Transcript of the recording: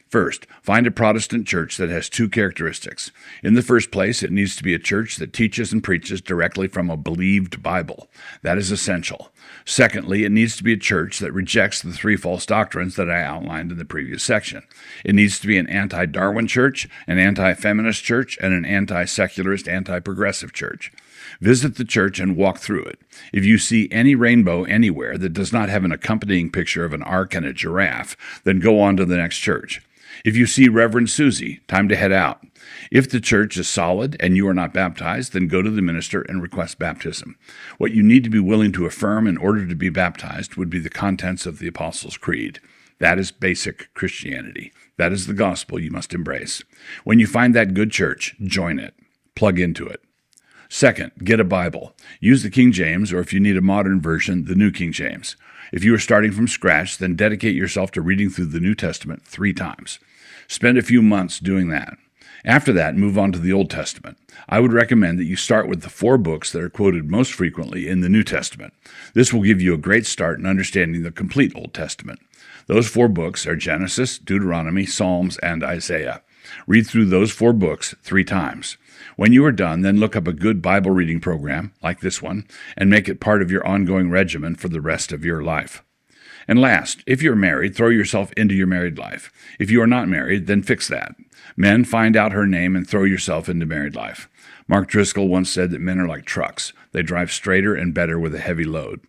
First, find a Protestant church that has two characteristics. In the first place, it needs to be a church that teaches and preaches directly from a believed Bible. That is essential. Secondly, it needs to be a church that rejects the three false doctrines that I outlined in the previous section. It needs to be an anti-Darwin church, an anti-feminist church, and an anti-secularist, anti-progressive church. Visit the church and walk through it. If you see any rainbow anywhere that does not have an accompanying picture of an ark and a giraffe, then go on to the next church. If you see Reverend Susie, time to head out. If the church is solid and you are not baptized, then go to the minister and request baptism. What you need to be willing to affirm in order to be baptized would be the contents of the Apostles' Creed. That is basic Christianity. That is the gospel you must embrace. When you find that good church, join it. Plug into it. Second, get a Bible. Use the King James, or if you need a modern version, the New King James. If you are starting from scratch, then dedicate yourself to reading through the New Testament 3 times. Spend a few months doing that. After that, move on to the Old Testament. I would recommend that you start with the 4 books that are quoted most frequently in the New Testament. This will give you a great start in understanding the complete Old Testament. Those 4 books are Genesis, Deuteronomy, Psalms, and Isaiah. Read through those 4 books 3 times. When you are done, then look up a good Bible reading program, like this one, and make it part of your ongoing regimen for the rest of your life. And last, if you're married, throw yourself into your married life. If you are not married, then fix that. Men, find out her name and throw yourself into married life. Mark Driscoll once said that men are like trucks. They drive straighter and better with a heavy load.